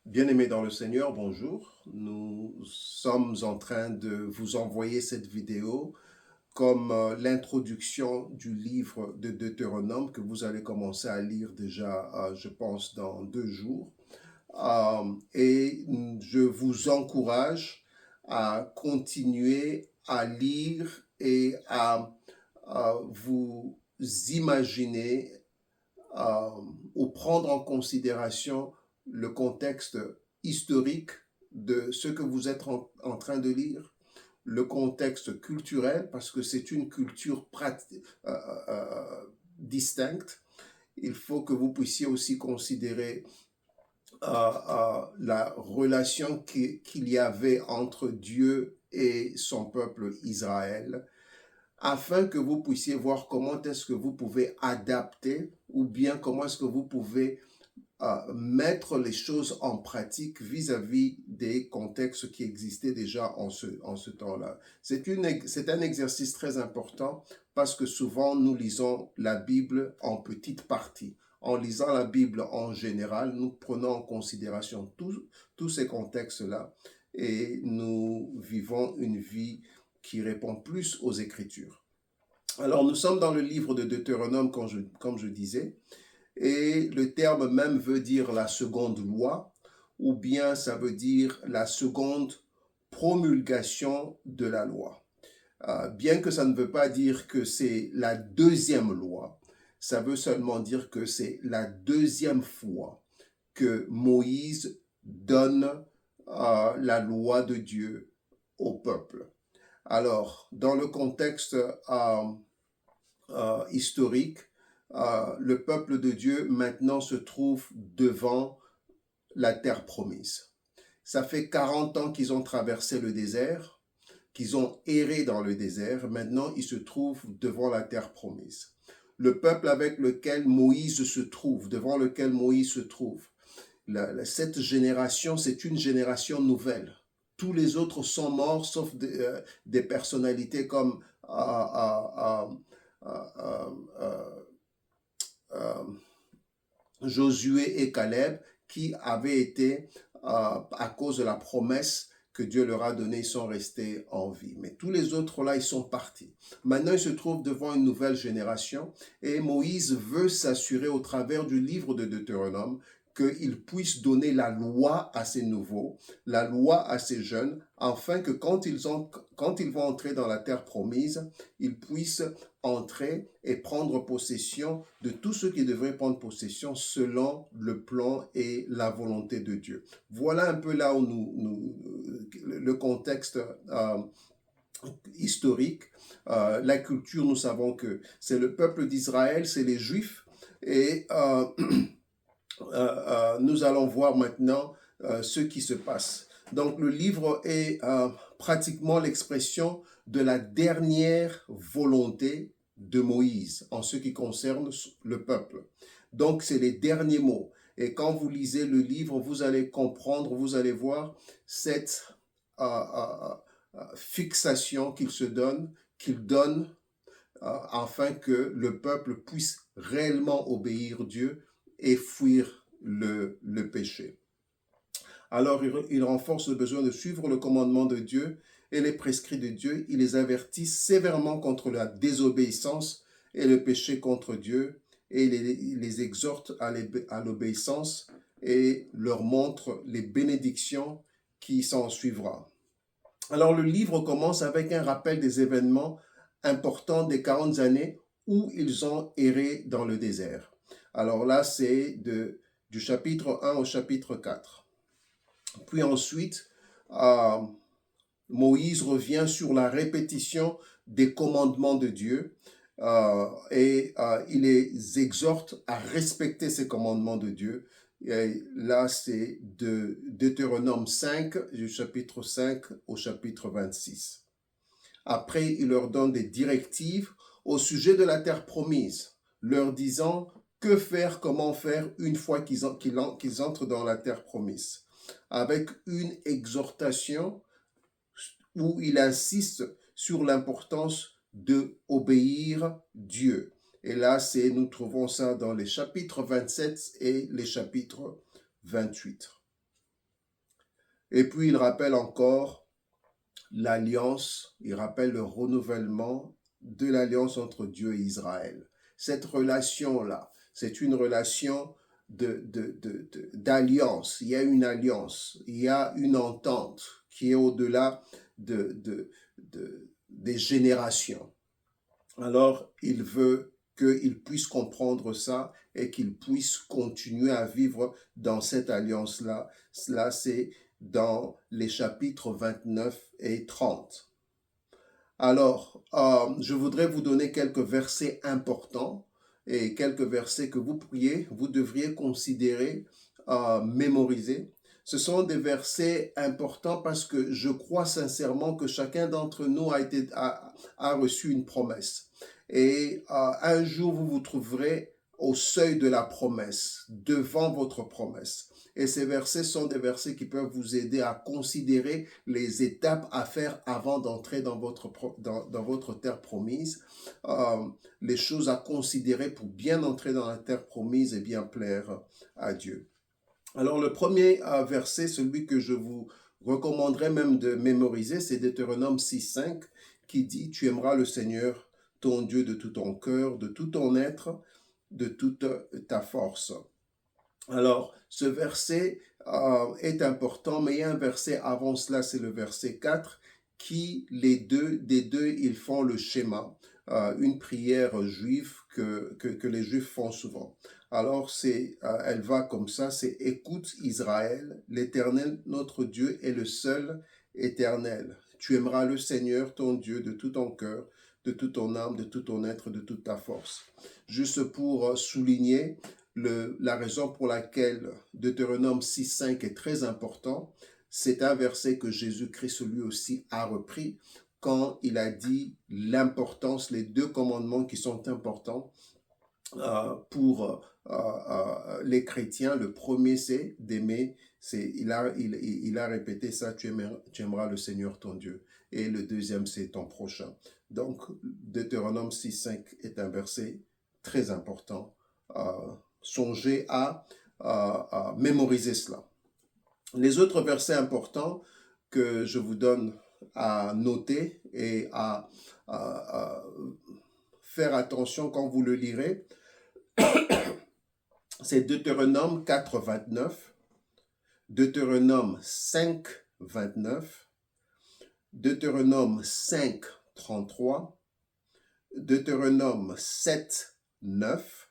Bien-aimés dans le Seigneur, bonjour. Nous sommes en train de vous envoyer cette vidéo comme l'introduction du livre de Deutéronome que vous allez commencer à lire déjà, je pense, dans 2 jours. Et je vous encourage à continuer à lire et à vous imaginer euh, ou prendre en considération le contexte historique de ce que vous êtes en train de lire, le contexte culturel, parce que c'est une culture distincte. Il faut que vous puissiez aussi considérer la relation qu'il y avait entre Dieu et son peuple Israël, afin que vous puissiez voir comment est-ce que vous pouvez adapter ou bien comment est-ce que vous pouvez mettre les choses en pratique vis-à-vis des contextes qui existaient déjà en ce temps-là. C'est un exercice très important parce que souvent nous lisons la Bible en petites parties. En lisant la Bible en général, nous prenons en considération tous ces contextes-là et nous vivons une vie qui répond plus aux Écritures. Alors, nous sommes dans le livre de Deutéronome, comme je disais, et le terme même veut dire la seconde loi, ou bien ça veut dire la seconde promulgation de la loi. Bien que ça ne veut pas dire que c'est la deuxième loi, ça veut seulement dire que c'est la deuxième fois que Moïse donne la loi de Dieu au peuple. Alors, dans le contexte historique, le peuple de Dieu maintenant se trouve devant la terre promise. Ça fait 40 ans qu'ils ont traversé le désert, qu'ils ont erré dans le désert. Maintenant, ils se trouvent devant la terre promise. Le peuple avec lequel Moïse se trouve, devant lequel Moïse se trouve, cette génération, c'est une génération nouvelle. Tous les autres sont morts, sauf des personnalités comme euh, Josué et Caleb, qui avaient été, à cause de la promesse que Dieu leur a donnée, ils sont restés en vie. Mais tous les autres là, ils sont partis. Maintenant, ils se trouvent devant une nouvelle génération et Moïse veut s'assurer au travers du livre de Deutéronome qu'il puisse donner la loi à ces nouveaux, la loi à ces jeunes, afin que quand ils vont entrer dans la terre promise, ils puissent entrer et prendre possession de tout ce qui devrait prendre possession selon le plan et la volonté de Dieu. Voilà un peu là où le contexte historique, la culture, nous savons que c'est le peuple d'Israël, c'est les Juifs, et nous allons voir maintenant ce qui se passe. Donc le livre est pratiquement l'expression de la dernière volonté de Moïse en ce qui concerne le peuple. Donc c'est les derniers mots. Et quand vous lisez le livre, vous allez comprendre, vous allez voir cette fixation qu'il donne afin que le peuple puisse réellement obéir Dieu et fuir le péché. Alors il renforce le besoin de suivre le commandement de Dieu et les prescrits de Dieu. Il les avertit sévèrement contre la désobéissance et le péché contre Dieu et il les exhorte à l'obéissance et leur montre les bénédictions qui s'en suivra. Alors le livre commence avec un rappel des événements importants des 40 années où ils ont erré dans le désert. Alors là, c'est du chapitre 1 au chapitre 4. Puis ensuite, Moïse revient sur la répétition des commandements de Dieu et il les exhorte à respecter ces commandements de Dieu. Et là, c'est de Deutéronome 5, du chapitre 5 au chapitre 26. Après, il leur donne des directives au sujet de la terre promise, leur disant que faire, comment faire une fois qu'ils entrent dans la terre promise, avec une exhortation où il insiste sur l'importance de obéir Dieu. Et là, nous trouvons ça dans les chapitres 27 et les chapitres 28. Et puis il rappelle encore l'alliance, il rappelle le renouvellement de l'alliance entre Dieu et Israël. Cette relation-là, c'est une relation d'alliance. Il y a une alliance, il y a une entente qui est au-delà des générations. Alors, il veut qu'ils puissent comprendre ça et qu'ils puissent continuer à vivre dans cette alliance-là. Cela, c'est dans les chapitres 29 et 30. Alors, je voudrais vous donner quelques versets importants et quelques versets que vous devriez considérer, mémoriser. Ce sont des versets importants parce que je crois sincèrement que chacun d'entre nous a reçu une promesse. Et un jour, vous vous trouverez au seuil de la promesse, devant votre promesse. Et ces versets sont des versets qui peuvent vous aider à considérer les étapes à faire avant d'entrer dans votre terre promise, euh, les choses à considérer pour bien entrer dans la terre promise et bien plaire à Dieu. Alors le premier verset, celui que je vous recommanderais même de mémoriser, c'est Deutéronome 6.5 qui dit « Tu aimeras le Seigneur, ton Dieu, de tout ton cœur, de tout ton être, de toute ta force. » Alors, ce verset est important, mais il y a un verset avant cela, c'est le verset 4, qui, des deux, ils font le schéma, une prière juive que les Juifs font souvent. Alors, elle va comme ça, c'est « Écoute Israël, l'Éternel, notre Dieu, est le seul éternel. Tu aimeras le Seigneur, ton Dieu, de tout ton cœur, de toute ton âme, de tout ton être, de toute ta force. » Juste pour souligner, la raison pour laquelle Deutéronome 6.5 est très important, c'est un verset que Jésus-Christ lui aussi a repris quand il a dit l'importance, les deux commandements qui sont importants pour les chrétiens. Le premier, c'est d'aimer. Il a répété ça, tu aimeras le Seigneur ton Dieu. Et le deuxième, c'est ton prochain. Donc, Deutéronome 6.5 est un verset très important. Songez à mémoriser cela. Les autres versets importants que je vous donne à noter et à faire attention quand vous le lirez, c'est Deutéronome 4, 29, Deutéronome 5, 29, Deutéronome 5, 33, Deutéronome 7, 9,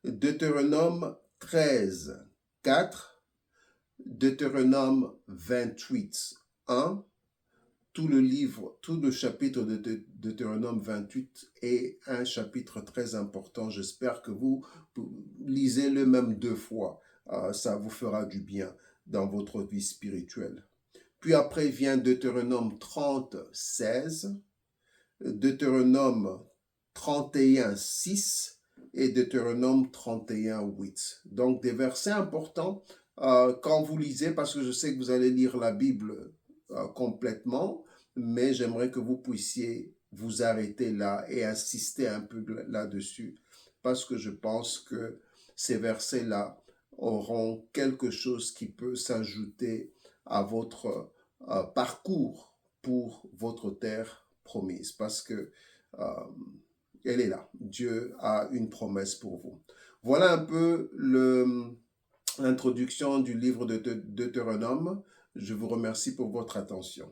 Deutéronome 13, 4, Deutéronome 28, 1. Tout le chapitre de Deutéronome 28 est un chapitre très important. J'espère que vous lisez-le même 2 fois. Ça vous fera du bien dans votre vie spirituelle. Puis après vient Deutéronome 30, 16, Deutéronome 31, 6 et Deutéronome 31, 8. Donc des versets importants quand vous lisez, parce que je sais que vous allez lire la Bible complètement, mais j'aimerais que vous puissiez vous arrêter là et insister un peu là-dessus, parce que je pense que ces versets-là auront quelque chose qui peut s'ajouter à votre parcours pour votre terre promise, parce que elle est là. Dieu a une promesse pour vous. Voilà un peu l'introduction du livre de Deutéronome. Je vous remercie pour votre attention.